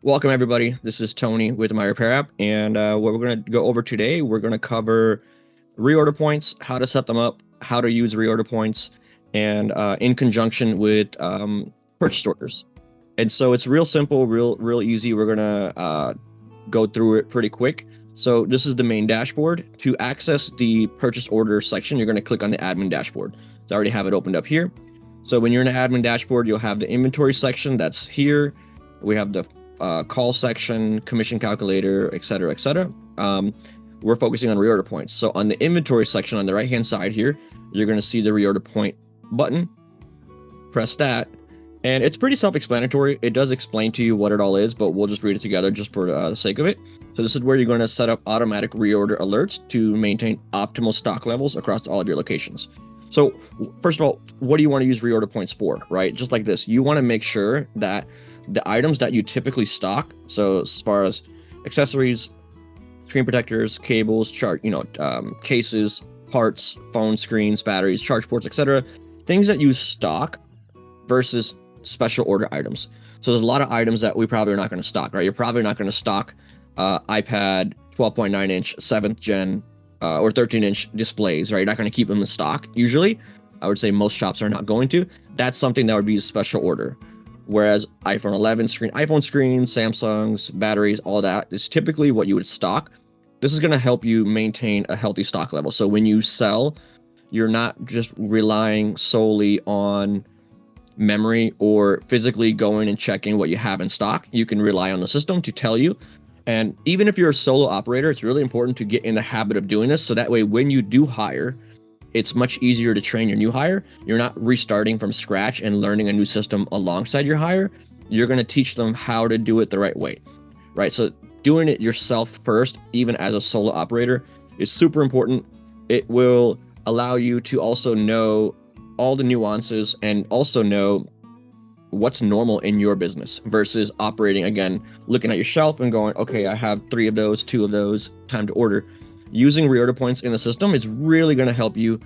Welcome everybody. This is Tony with MyRepairApp, and what we're going to go over today, we're going to cover reorder points, how to set them up, how to use reorder points, and in conjunction with purchase orders. And so it's real simple, real easy. We're going to go through it pretty quick. So this is the main dashboard. To access the purchase order section, you're going to click on the admin dashboard. So I already have it opened up here. So when you're in the admin dashboard, you'll have the inventory section that's here. We have the call section, commission calculator, etc., etc. We're focusing on reorder points. So on the inventory section on the right hand side here, you're going to see the reorder point button. Press that, and it's pretty self-explanatory. It does explain to you what it all is, but we'll just read it together just for the sake of it. So this is where you're going to set up automatic reorder alerts to maintain optimal stock levels across all of your locations. So first of all, what do you want to use reorder points for, right? Just like this, you want to make sure that the items that you typically stock, so as far as accessories, screen protectors, cables, cases, parts, phone screens, batteries, charge ports, etc., things that you stock versus special order items. So there's a lot of items that we probably are not going to stock, right? You're probably not going to stock iPad 12.9 inch 7th gen or 13-inch displays, right? You're not going to keep them in stock. Usually, I would say most shops are not going to. That's something that would be a special order. Whereas iPhone 11 iPhone screens, Samsung's, batteries, all that is typically what you would stock. This is going to help you maintain a healthy stock level. So when you sell, you're not just relying solely on memory or physically going and checking what you have in stock. You can rely on the system to tell you. And even if you're a solo operator, it's really important to get in the habit of doing this. So that way, when you do hire, it's much easier to train your new hire. You're not restarting from scratch and learning a new system alongside your hire. You're going to teach them how to do it the right way, right? So doing it yourself first, even as a solo operator, is super important. It will allow you to also know all the nuances and also know what's normal in your business versus operating, again, looking at your shelf and going, okay, I have 3 of those, 2 of those, time to order. Using reorder points in the system is really going to help you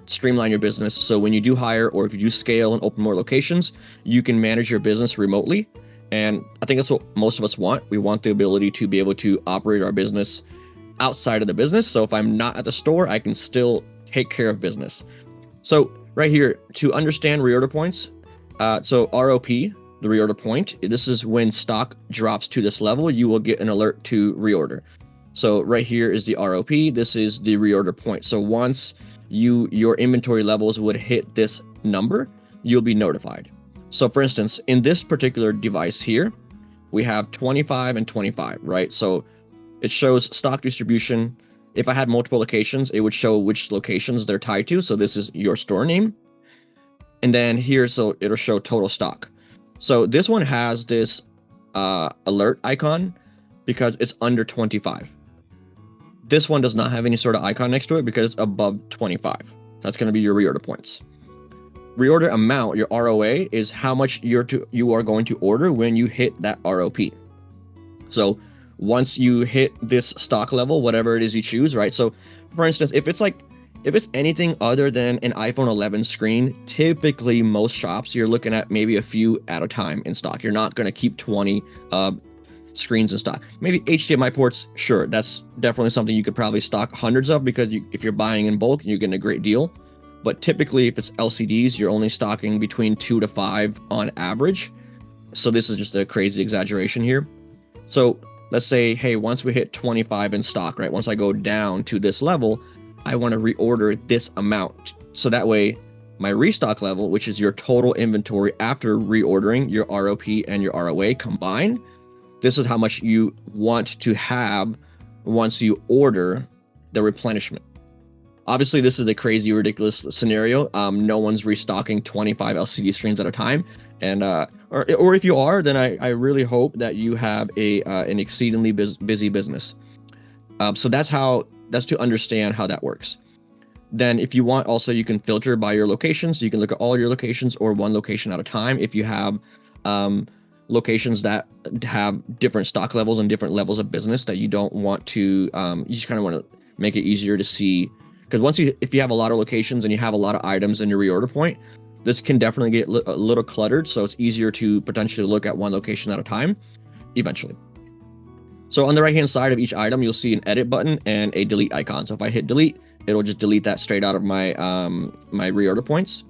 streamline your business. So when you do hire, or if you do scale and open more locations, you can manage your business remotely. And I think that's what most of us want. We want the ability to be able to operate our business outside of the business. So if I'm not at the store, I can still take care of business. So right here, to understand reorder points, so ROP, the reorder point, this is when stock drops to this level, you will get an alert to reorder. So right here is the ROP. This is the reorder point. So once your inventory levels would hit this number, you'll be notified. So for instance, in this particular device here, we have 25 and 25, right? So it shows stock distribution. If I had multiple locations, it would show which locations they're tied to. So this is your store name. And then here, so it'll show total stock. So this one has this alert icon because it's under 25. This one does not have any sort of icon next to it because it's above 25. That's going to be your reorder points. Reorder amount, your ROA, is how much you are going to order when you hit that ROP. So once you hit this stock level, whatever it is you choose, right? So for instance, if it's anything other than an iPhone 11 screen, typically most shops, you're looking at maybe a few at a time in stock. You're not going to keep 20 screens in stock. Maybe HDMI ports, sure, that's definitely something you could probably stock hundreds of, because if you're buying in bulk, you're getting a great deal. But typically, if it's LCDs, you're only stocking between 2 to 5 on average. So this is just a crazy exaggeration here. So let's say, hey, once we hit 25 in stock, right? Once I go down to this level, I want to reorder this amount. So that way, my restock level, which is your total inventory after reordering your ROP and your ROA combined, this is how much you want to have once you order the replenishment. Obviously, this is a crazy, ridiculous scenario. No one's restocking 25 LCD screens at a time. And or if you are, then I really hope that you have an exceedingly busy business. So that's to understand how that works. Then if you want, also, you can filter by your locations. You can look at all your locations or one location at a time. If you have locations that have different stock levels and different levels of business that you don't want to, you just kind of want to make it easier to see. Because if you have a lot of locations and you have a lot of items in your reorder point, this can definitely get a little cluttered. So it's easier to potentially look at one location at a time. eventually. So on the right hand side of each item, you'll see an edit button and a delete icon. So if I hit delete, it'll just delete that straight out of my my reorder points.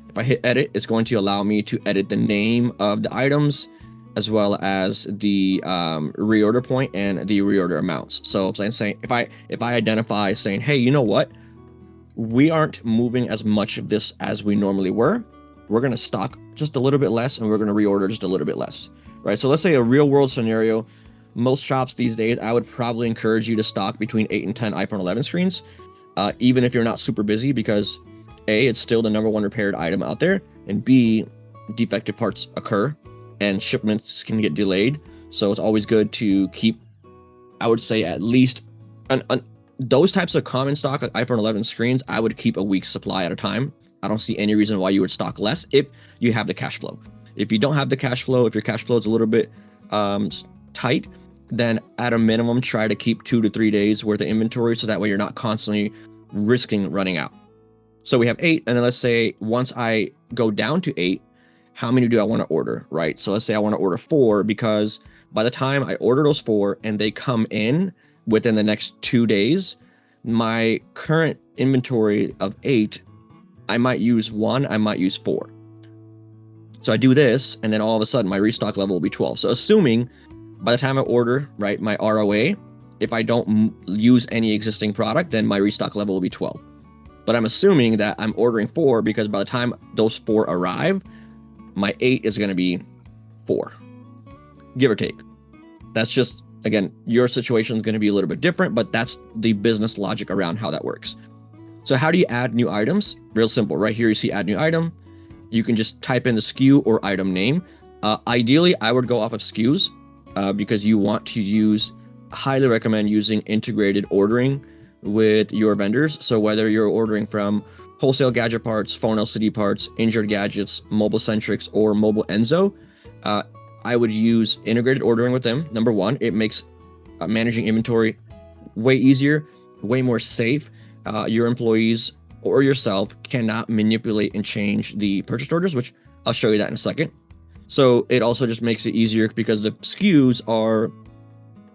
If I hit edit, it's going to allow me to edit the name of the items as well as the reorder point and the reorder amounts. So I'm saying if I identify saying, hey, you know what, we aren't moving as much of this as we normally were, we're going to stock just a little bit less and we're going to reorder just a little bit less, right? So let's say a real world scenario, most shops these days, I would probably encourage you to stock between 8 and 10 iPhone 11 screens, even if you're not super busy, because A, it's still the #1 repaired item out there, and B, defective parts occur and shipments can get delayed. So it's always good to keep, I would say, at least those types of common stock like iPhone 11 screens, I would keep a week's supply at a time. I don't see any reason why you would stock less if you have the cash flow. If you don't have the cash flow, if your cash flow is a little bit tight, then at a minimum, try to keep 2 to 3 days worth of inventory, so that way you're not constantly risking running out. So we have 8, and then let's say once I go down to 8, how many do I want to order, right? So let's say I want to order 4, because by the time I order those 4 and they come in within the next 2 days, my current inventory of 8, I might use 1, I might use 4. So I do this, and then all of a sudden my restock level will be 12. So assuming by the time I order, right, my ROA, if I don't use any existing product, then my restock level will be 12. But I'm assuming that I'm ordering 4, because by the time those 4 arrive, my 8 is going to be 4, give or take. That's just, again, your situation is going to be a little bit different, but that's the business logic around how that works. So how do you add new items? Real simple. Right here, you see add new item. You can just type in the SKU or item name. Ideally, I would go off of SKUs because you want to use, highly recommend using integrated ordering with your vendors. So whether you're ordering from wholesale gadget parts, phone LCD parts, injured gadgets, mobile centrics, or mobile Enzo, I would use integrated ordering with them. Number one, it makes managing inventory way easier, way more safe. Your employees or yourself cannot manipulate and change the purchase orders, which I'll show you that in a second. So it also just makes it easier because the SKUs are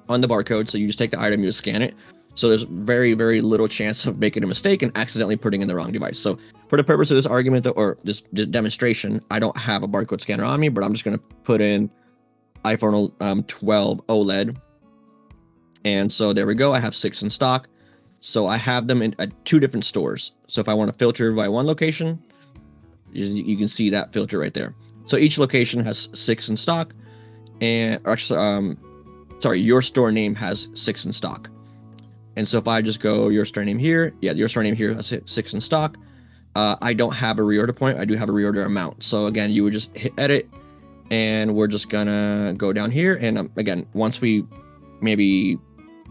on the barcode. So you just take the item, you scan it. So there's very, very little chance of making a mistake and accidentally putting in the wrong device. So for the purpose of this argument or this demonstration, I don't have a barcode scanner on me, but I'm just going to put in iPhone 12 OLED. And so there we go. I have 6 in stock. So I have them in at 2 different stores. So if I want to filter by one location, you can see that filter right there. So each location has 6 in stock, and actually, sorry, your store name has 6 in stock. And so if I just go your store name here, yeah, your store name here has 6 in stock. I don't have a reorder point. I do have a reorder amount. So again, you would just hit edit, and we're just gonna go down here. And again, once we maybe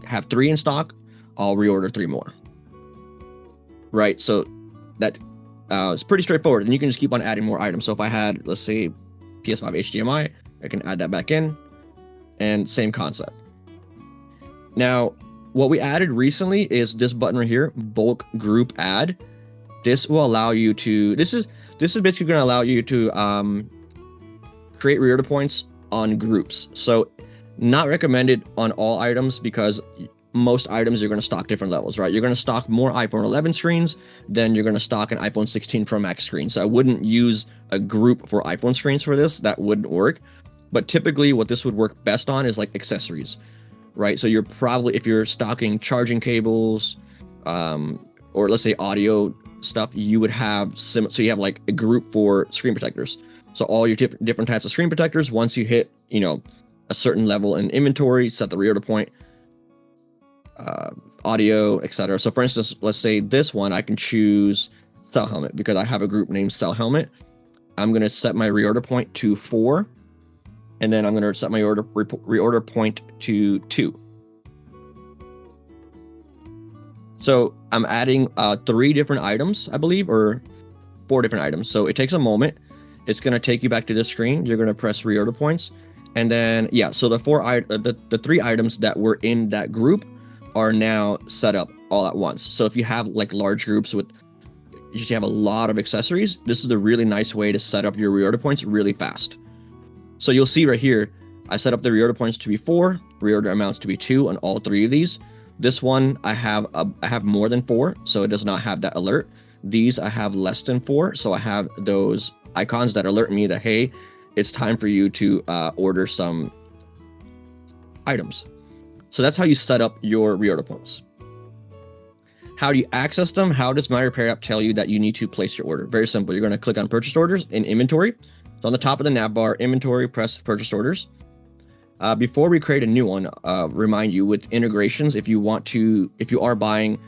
have 3 in stock, I'll reorder 3 more. Right, so that it's pretty straightforward, and you can just keep on adding more items. So if I had, let's say, PS5 HDMI, I can add that back in, and same concept. Now, what we added recently is this button right here, bulk group add. This will allow you to, this is basically going to allow you to create reorder points on groups. So not recommended on all items, because most items you're going to stock different levels, right? You're going to stock more iPhone 11 screens than you're going to stock an iPhone 16 Pro Max screen. So I wouldn't use a group for iPhone screens for this. That wouldn't work. But typically what this would work best on is like accessories, right? So you're probably, if you're stocking charging cables, or let's say audio stuff, you would have so you have like a group for screen protectors. So all your different types of screen protectors, once you hit, you know, a certain level in inventory, set the reorder point, audio, etc. So for instance, let's say this one, I can choose cell helmet because I have a group named cell helmet. I'm going to set my reorder point to 4, and then I'm going to set my reorder point to 2. So I'm adding 3 different items, I believe, or 4 different items. So it takes a moment. It's going to take you back to this screen. You're going to press reorder points, and then yeah. So the 3 items that were in that group are now set up all at once. So if you have like large groups with, you just have a lot of accessories, this is a really nice way to set up your reorder points really fast. So you'll see right here, I set up the reorder points to be 4, reorder amounts to be 2 on all 3 of these. This one I have more than 4, so it does not have that alert. These I have less than 4, so I have those icons that alert me that, hey, it's time for you to order some items. So that's how you set up your reorder points. How do you access them? How does MyRepairApp tell you that you need to place your order? Very simple. You're going to click on purchase orders in inventory. So on the top of the nav bar, inventory, press purchase orders. Before we create a new one, remind you with integrations, if you are buying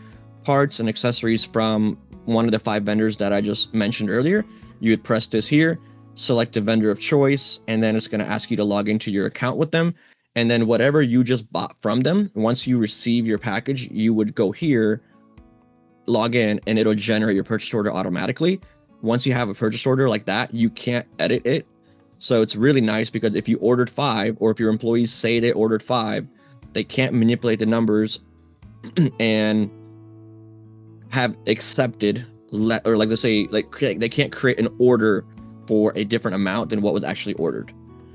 parts and accessories from one of the 5 vendors that I just mentioned earlier, you would press this here, select the vendor of choice, and then it's going to ask you to log into your account with them. And then whatever you just bought from them, once you receive your package, you would go here, log in, and it'll generate your purchase order automatically. Once you have a purchase order like that, you can't edit it. So it's really nice because if you ordered 5, or if your employees say they ordered 5, they can't manipulate the numbers and have accepted, or like let's say, like they can't create an order for a different amount than what was actually ordered.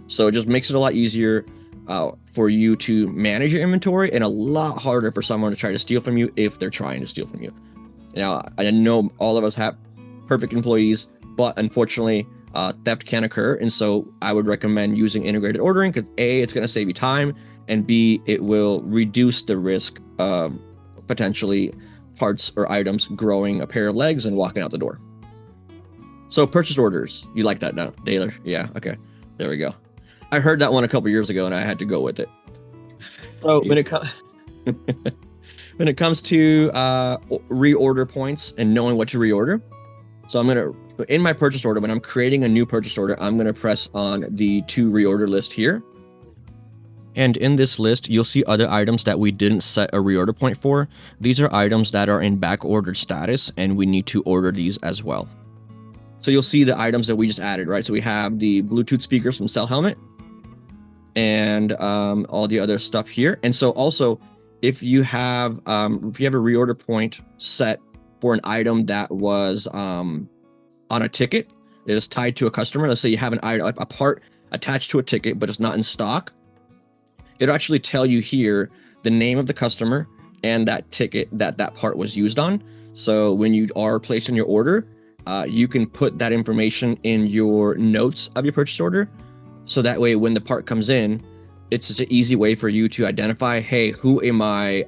So it just makes it a lot easier for you to manage your inventory, and a lot harder for someone to try to steal from you if they're trying to steal from you. Now, I know all of us have perfect employees, but unfortunately, theft can occur. And so I would recommend using integrated ordering because A, it's going to save you time, and B, it will reduce the risk of potentially parts or items growing a pair of legs and walking out the door. So purchase orders, you like that now, Taylor? Yeah, okay, there we go. I heard that one a couple years ago and I had to go with it. So when it comes to reorder points and knowing what to reorder, so I'm gonna, in my purchase order, when I'm creating a new purchase order, I'm gonna press on the to reorder list here. And in this list, you'll see other items that we didn't set a reorder point for. These are items that are in back ordered status, and we need to order these as well. So you'll see the items that we just added, right? So we have the Bluetooth speakers from Cell Helmet, and all the other stuff here. And so also, if you have a reorder point set for an item that was on a ticket, it is tied to a customer. Let's say you have an item, a part attached to a ticket, but it's not in stock. It'll actually tell you here the name of the customer and that ticket that part was used on. So when you are placing your order, you can put that information in your notes of your purchase order. So that way, when the part comes in, it's just an easy way for you to identify, hey, who am I,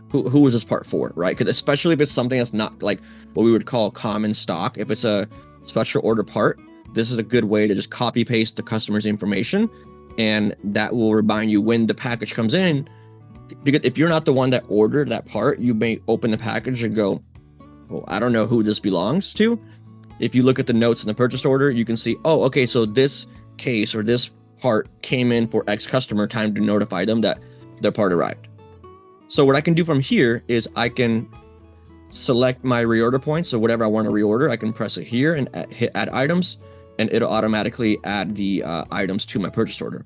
who is this part for, right? Because especially if it's something that's not like what we would call common stock, if it's a special order part, this is a good way to just copy paste the customer's information, and that will remind you when the package comes in. Because if you're not the one that ordered that part, you may open the package and go, well, I don't know who this belongs to. If you look at the notes in the purchase order, you can see, oh, okay, so this case or this part came in for X customer, time to notify them that their part arrived. So what I can do from here is I can select my reorder points. So whatever I want to reorder, I can press it here and hit add items, and it'll automatically add the items to my purchase order.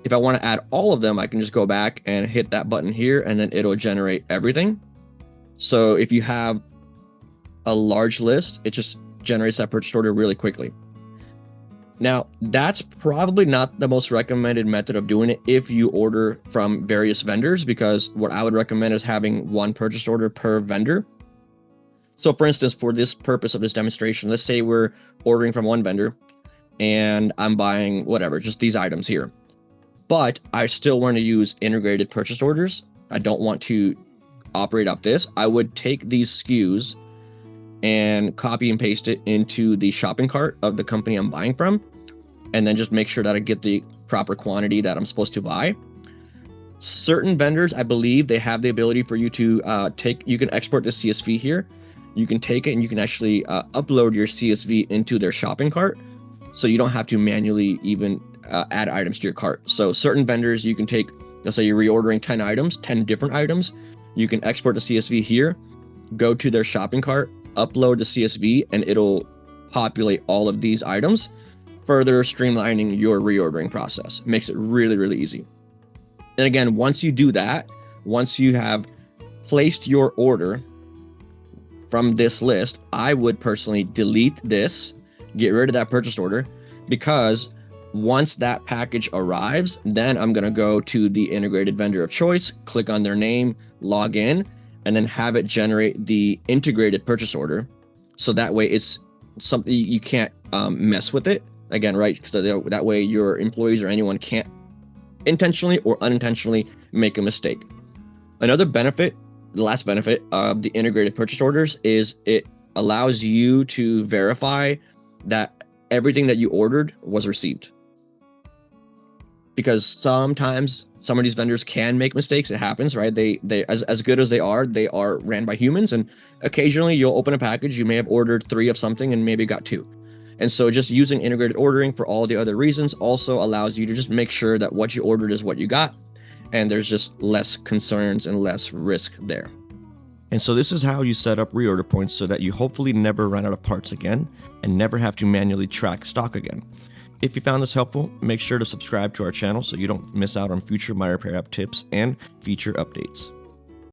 If I want to add all of them, I can just go back and hit that button here, and then it'll generate everything. So if you have a large list, it just generates that purchase order really quickly. Now, that's probably not the most recommended method of doing it if you order from various vendors, because what I would recommend is having one purchase order per vendor. So for instance, for this purpose of this demonstration, let's say we're ordering from one vendor and I'm buying whatever, just these items here, but I still want to use integrated purchase orders. I don't want to operate off this. I would take these SKUs and copy and paste it into the shopping cart of the company I'm buying from, and then just make sure that I get the proper quantity that I'm supposed to buy. Certain vendors, I believe they have the ability for you to you can export the CSV here. You can take it and you can actually upload your CSV into their shopping cart, so you don't have to manually even add items to your cart. So certain vendors, you can take, let's say you're reordering 10 items, 10 different items, you can export the CSV here, go to their shopping cart, upload the CSV, and it'll populate all of these items, further streamlining your reordering process. Makes it really, really easy. And again, once you do that, once you have placed your order from this list, I would personally delete this, get rid of that purchase order, because Once that package arrives, then I'm going to go to the integrated vendor of choice, click on their name, log in, and then have it generate the integrated purchase order. So that way it's something you can't mess with it again, right? So that way your employees or anyone can't intentionally or unintentionally make a mistake. Another benefit, the last benefit of the integrated purchase orders is it allows you to verify that everything that you ordered was received. Because sometimes some of these vendors can make mistakes. It happens, right? They as good as they are ran by humans, and occasionally you'll open a package, you may have ordered 3 of something and maybe got 2. And so just using integrated ordering for all the other reasons also allows you to just make sure that what you ordered is what you got, and there's just less concerns and less risk there. And so this is how you set up reorder points so that you hopefully never run out of parts again and never have to manually track stock again. If you found this helpful, make sure to subscribe to our channel so you don't miss out on future MyRepairApp tips and feature updates.